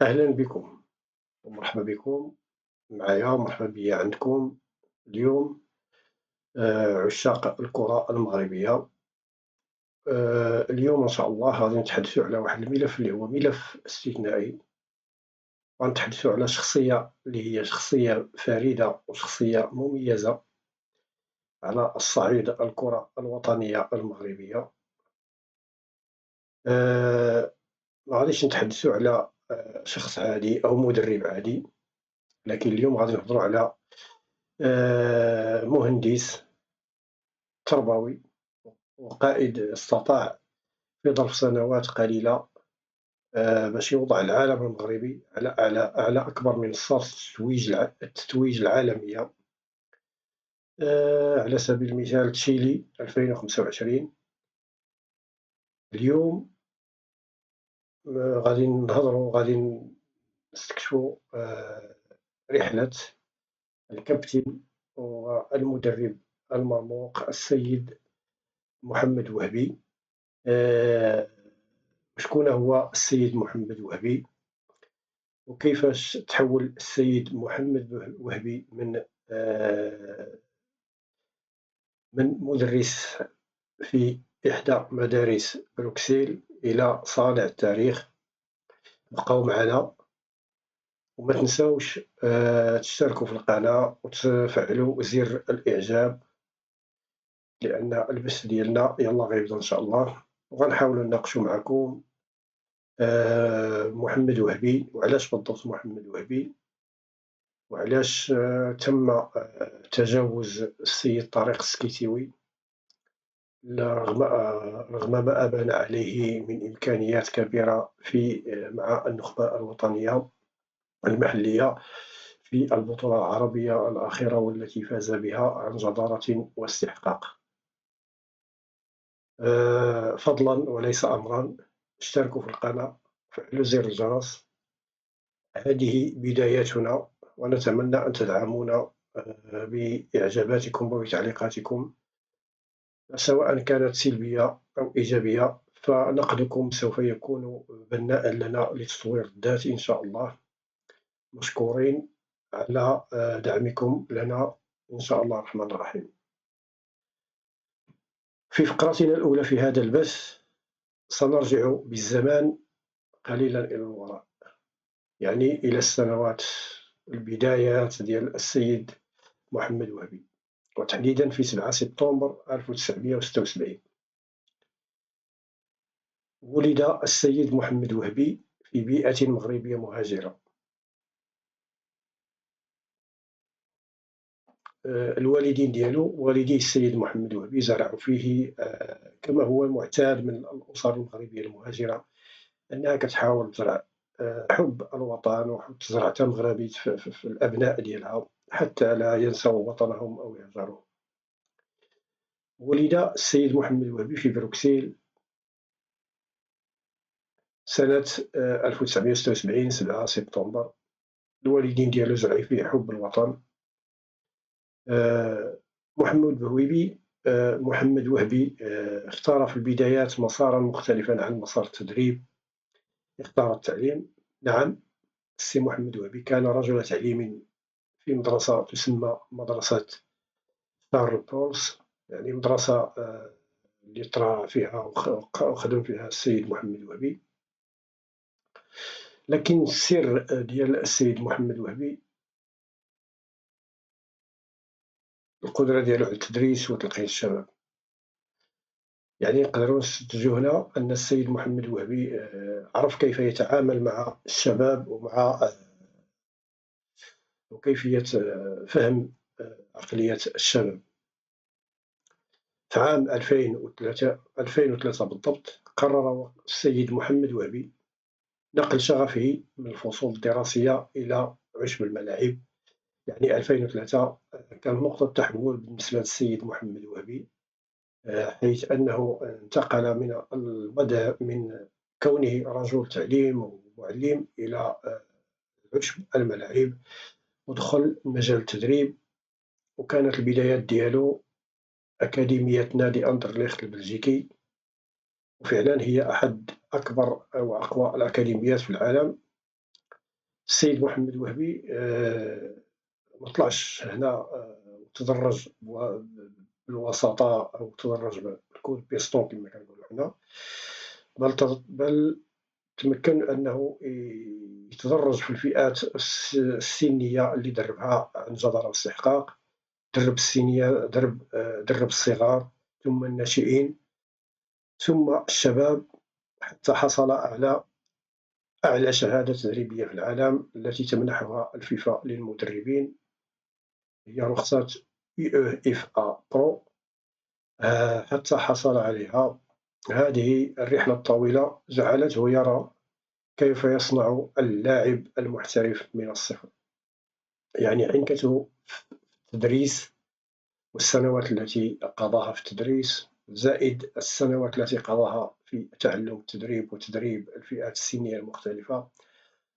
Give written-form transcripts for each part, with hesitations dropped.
أهلا بكم ومرحبا بكم معايا، مرحبا بيا عندكم اليوم. عشاق الكرة المغربية. اليوم إن شاء الله غادي نتحدثوا على واحد الملف اللي هو ملف استثنائي. غنتحدثوا على شخصية اللي هي شخصية فريدة وشخصية مميزة على الصعيد الكرة الوطنية المغربية. ما غاديش نتحدثوا على شخص عادي أو مدرب عادي، لكن اليوم غادي نهضروا على مهندس تربوي وقائد استطاع في ظرف سنوات قليلة باش يوضع العالم المغربي على أكبر منصات التتويج العالمية. على سبيل المثال تشيلي 2025. اليوم غادي نهضروا، غادي نستكشفوا رحلة الكابتن والمدرب المرموق السيد محمد وهبي. شكون هو السيد محمد وهبي، وكيفاش تحول السيد محمد وهبي من مدرس في إحدى مدارس بروكسل إلى صانع التاريخ. بقاو معنا وما تنساوش تشتركوا في القناة وتفعلوا زر الإعجاب، لأن البث ديالنا يلا غيبدا إن شاء الله، وغنحاولوا نناقشوا معكم محمد وهبي وعلاش بالضبط محمد وهبي، وعلاش تم تجاوز السيد طارق السكيتيوي رغم ما أبان عليه من إمكانيات كبيرة مع النخبة الوطنية المحلية في البطولة العربية الأخيرة والتي فاز بها عن جدارة واستحقاق. فضلا وليس أمرا، اشتركوا في القناة، فعلوا زر الجرس. هذه بداياتنا، ونتمنى أن تدعمونا بإعجاباتكم وبتعليقاتكم، سواء كانت سلبية أو إيجابية، فنقدكم سوف يكون بناء لنا لتطوير الذات إن شاء الله. مشكورين على دعمكم لنا إن شاء الله الرحمن الرحيم. في فقرتنا الأولى في هذا البث سنرجع بالزمان قليلا إلى الوراء، يعني إلى السنوات البدايات ديال السيد محمد وهبي، وتحديدا في 7 سبتمبر 1976. ولد السيد محمد وهبي في بيئة مغربية مهاجرة. الوالدين ديالو والدي السيد محمد وهبي زرعوا فيه كما هو المعتاد من الأسر المغربية المهاجرة، أنها كتحاول تزرع حب الوطن وحب تزرع تمغربي في الأبناء ديالها حتى لا ينسوا وطنهم أو يهجروه. ولد السيد محمد وهبي في بروكسل سنة 1976 7 سبتمبر. الوالدين ديالو زرعوا فيه حب الوطن. محمد وهبي اختار في البدايات مسارا مختلفا عن مسار التدريب. اختار التعليم. نعم، السي محمد وهبي كان رجل تعليم في مدرسة تسمى مدرسة دار البولس، يعني مدرسة اللي طرا فيها وخدم فيها السيد محمد وهبي. لكن السر ديال السيد محمد وهبي القدرة ديالو على التدريس وتلقين الشباب. يعني نقدروا نستنتجوا هنا أن السيد محمد وهبي عرف كيف يتعامل مع الشباب وكيفية فهم عقلية الشباب. في عام 2003 بالضبط قرر السيد محمد وهبي نقل شغفه من الفصول الدراسية إلى عشب الملاعب. يعني 2003 كان نقطة تحول بالنسبة للسيد محمد وهبي، حيث أنه انتقل من كونه رجل تعليم ومعلم إلى عشب الملاعب ودخل مجال التدريب. وكانت البدايات ديالو أكاديمية نادي أندرليخت البلجيكي، وفعلا هي أحد أكبر وأقوى الأكاديميات في العالم. السيد محمد وهبي ما طلعش هنا وتدرج بالوساطة أو تدرج بالكود بيستون كما كنقولو حنا، بل تمكن أنه يتدرج في الفئات السنية اللي دربها عن جدارة واستحقاق. درب الصغار ثم الناشئين ثم الشباب، حتى حصل على أعلى شهادة تدريبية في العالم التي تمنحها الفيفا للمدربين، هي رخصة UEFA Pro. حتى حصل عليها. هذه الرحلة الطويلة جعلته يرى كيف يصنع اللاعب المحترف من الصفر، يعني عنكته في التدريس والسنوات التي قضاها في التدريس زائد السنوات التي قضاها في تعلم التدريب وتدريب الفئات السنية المختلفة،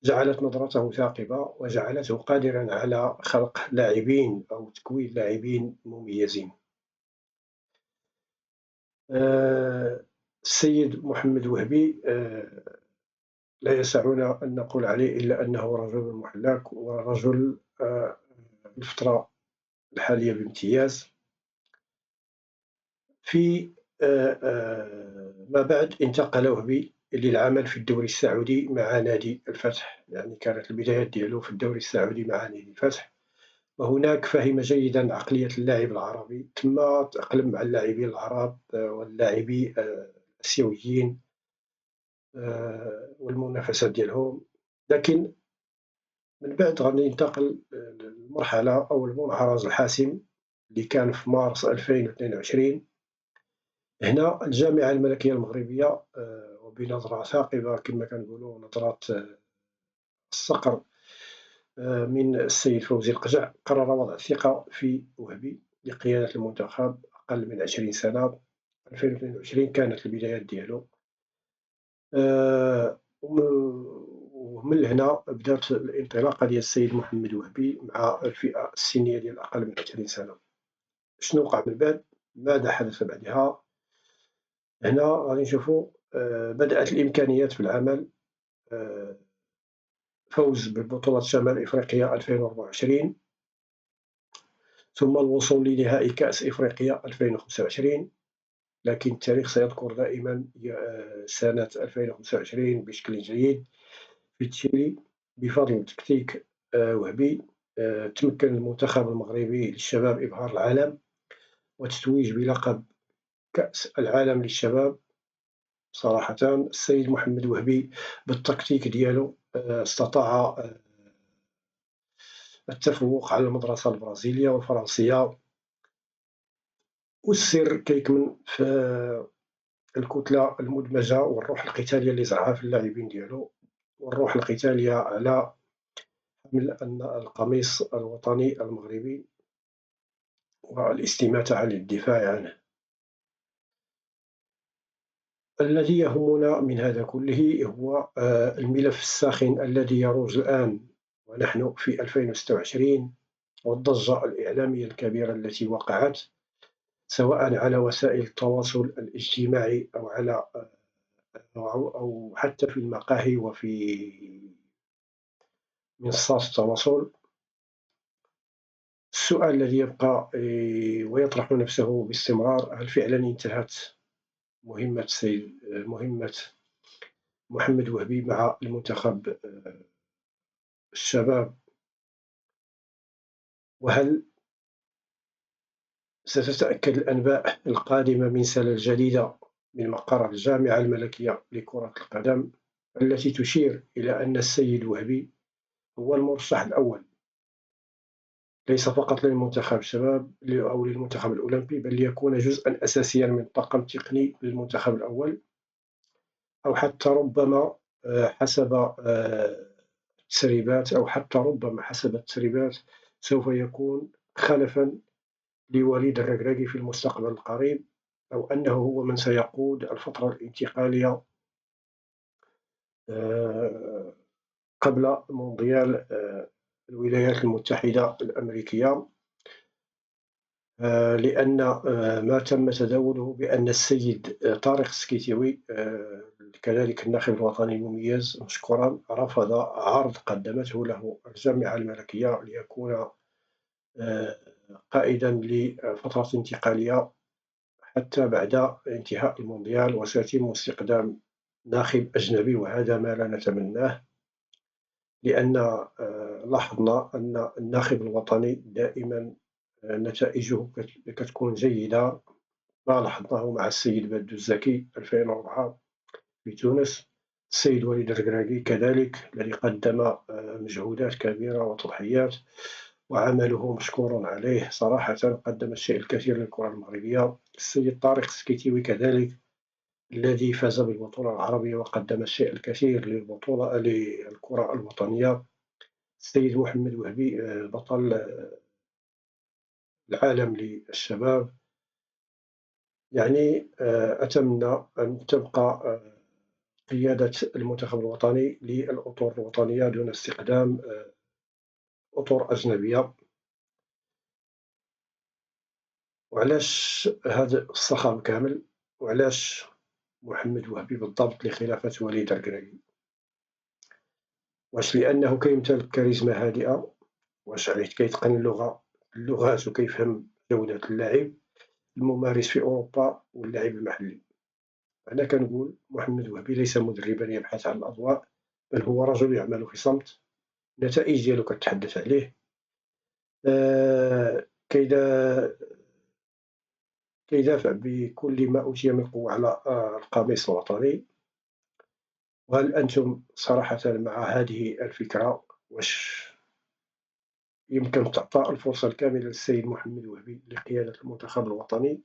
جعلت نظرته ثاقبة وجعلته قادرا على خلق لاعبين أو تكوين لاعبين مميزين. السيد محمد وهبي لا يسعنا أن نقول عليه إلا أنه رجل محلاك ورجل الفترة الحالية بامتياز. في ما بعد انتقل وهبي للعمل في الدوري السعودي مع نادي الفتح، يعني كانت البدايات ديالو في الدوري السعودي مع نادي الفتح، وهناك فهم جيدا عقلية اللاعب العربي، ثم تأقلم مع اللاعبين العرب واللاعبين الآسيويين والمنافسات ديالهم. لكن من بعد غادي ينتقل للمرحلة أو المنحرز الحاسم اللي كان في مارس 2022. هنا الجامعة الملكية المغربية وبنظرة ثاقبة كما كنقولوا نظرة الصقر من السيد فوزي القجع، قرر وضع الثقة في وهبي لقيادة المنتخب أقل من 20 سنة. 2022 كانت البدايات ديالو، ومن هنا بدات الانطلاقة ديال السيد محمد وهبي مع الفئة السنية ديال أقل من 20 سنة. شنو وقع من بعد؟ ماذا حدث بعدها؟ هنا غادي نشوفوا بدأت الإمكانيات في العمل. فوز ببطولة شمال إفريقيا 2024 ثم الوصول لنهائي كأس إفريقيا 2025، لكن التاريخ سيذكر دائما سنة 2025 بشكل جيد في تشيلي بفضل تكتيك وهبي. تمكن المنتخب المغربي للشباب إبهار العالم وتتويج بلقب كأس العالم للشباب. صراحة السيد محمد وهبي بالتكتيك ديالو استطاع التفوق على المدرسة البرازيلية والفرنسية، والسر كيكمن في الكتلة المدمجة والروح القتالية اللي زرعها في اللاعبين ديالو، والروح القتالية على حمل القميص الوطني المغربي والاستماتة على الدفاع عنه. الذي يهمنا من هذا كله هو الملف الساخن الذي يروج الآن ونحن في 2026، والضجة الإعلامية الكبيرة التي وقعت سواء على وسائل التواصل الاجتماعي أو على أو حتى في المقاهي وفي منصات التواصل. السؤال الذي يبقى ويطرح نفسه باستمرار: هل فعلا انتهت مهمة محمد وهبي مع المنتخب الشباب؟ وهل ستتأكد الأنباء القادمة من سنة الجديدة من مقر الجامعة الملكية لكرة القدم التي تشير إلى أن السيد وهبي هو المرشح الأول ليس فقط للمنتخب الشباب أو للمنتخب الأولمبي، بل ليكون جزءا أساسيا من الطاقم التقني للمنتخب الأول، أو حتى ربما حسب التسريبات سوف يكون خلفا لوليد الركراكي في المستقبل القريب، أو أنه هو من سيقود الفترة الانتقالية قبل مونديال الولايات المتحدة الأمريكية. لأن ما تم تداوله بأن السيد طارق السكيتيوي كذلك الناخب الوطني المميز مشكورا رفض عرض قدمته له الجامعة الملكية ليكون قائدا لفترة انتقالية حتى بعد انتهاء المونديال، وسيتم استخدام ناخب أجنبي، وهذا ما لا نتمناه، لأن لاحظنا أن الناخب الوطني دائما نتائجه كتكون جيدة. ما لاحظناه مع السيد بدو الزكي 2004 في تونس، السيد وليد الركراكي كذلك الذي قدم مجهودات كبيرة وتضحيات، وعمله مشكور عليه صراحة، قدم الشيء الكثير للكرة المغربية. السيد طارق السكيتيوي كذلك الذي فاز بالبطولة العربية وقدم الشيء الكثير للكرة الوطنية. السيد محمد وهبي بطل العالم للشباب. يعني أتمنى أن تبقى قيادة المنتخب الوطني للأطر الوطنية دون استخدام أطر أجنبية. وعلاش هذا الصخب كامل؟ وعلاش محمد وهبي بالضبط لخلافة وليد الركراكي؟ واش لأنه كيمتلك كاريزما هادئة؟ واش كيتقن اللغات وكيفهم جودة اللاعب الممارس في أوروبا واللاعب المحلي؟ أنا كنقول محمد وهبي ليس مدربا يبحث عن الأضواء، بل هو رجل يعمل في صمت، النتائج ديالو كتحدث عليه. كيدافع بكل ما أوتي من قوة على القميص الوطني. وهل أنتم صراحة مع هذه الفكرة؟ واش يمكن تعطى الفرصة الكاملة للسيد محمد وهبي لقيادة المنتخب الوطني،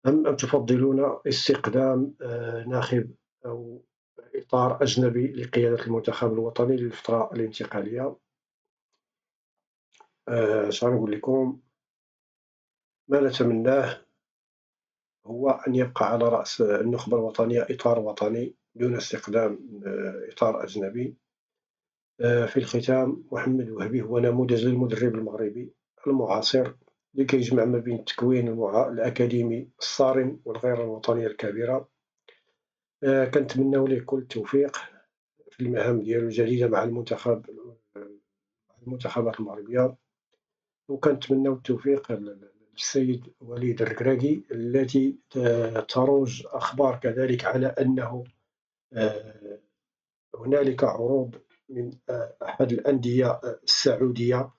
أم تفضلون استخدام ناخب أو إطار أجنبي لقيادة المنتخب الوطني للفترة الانتقالية؟ اش غنقول لكم؟ ما نتمناه هو أن يبقى على رأس النخبة الوطنية إطار وطني دون استخدام إطار أجنبي. في الختام، محمد وهبي هو نموذج للمدرب المغربي المعاصر اللي كيجمع ما بين التكوين الأكاديمي الصارم والغيرة الوطنية الكبيرة. كنتمناو ليه كل التوفيق في المهام ديالو الجديدة مع المنتخبات المغربية، وكنتمناو التوفيق للسيد وليد الركراكي الذي تروج أخبار كذلك على أنه هنالك عروض من أحد الأندية السعودية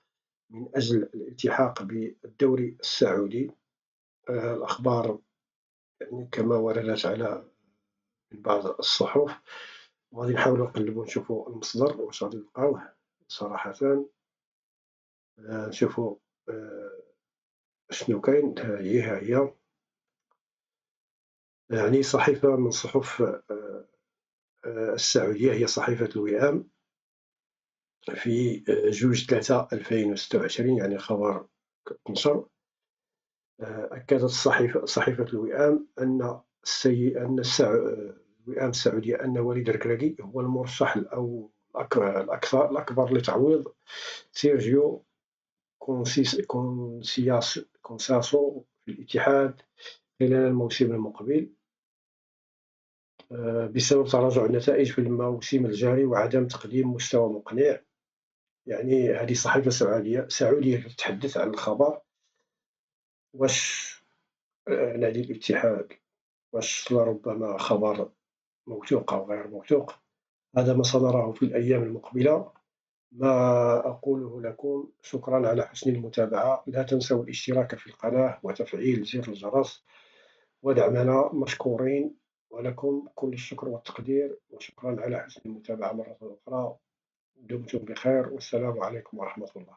من أجل الالتحاق بالدوري السعودي. الأخبار يعني كما وردت على من بعض الصحف، وغادي نحاولو نقلبو نشوفو المصدر واش غادي نلقاوه صراحة، نشوفو شنو كاين. ها هي يعني صحيفة من صحف السعودية، هي صحيفة الوئام، في 2/3/2026 يعني الخبر نشر. أكدت صحيفة الوئام أن الوئام السعودية أن وليد الركراكي هو المرشح الأكبر لتعويض سيرجيو كونساسو في الاتحاد خلال الموسم المقبل، بسبب تراجع النتائج في الموسم الجاري وعدم تقديم مستوى مقنع. يعني هذه صحيفة سعودية تتحدث عن الخبر. واش نادي الاتحاد، واش لربما خبر موثوق أو غير موثوق؟ هذا ما سنراه في الأيام المقبلة. ما أقوله لكم، شكرا على حسن المتابعة. لا تنسوا الاشتراك في القناة وتفعيل زر الجرس ودعمنا مشكورين، ولكم كل الشكر والتقدير، وشكرا على حسن المتابعة مرة أخرى. دمتم بخير، والسلام عليكم ورحمة الله.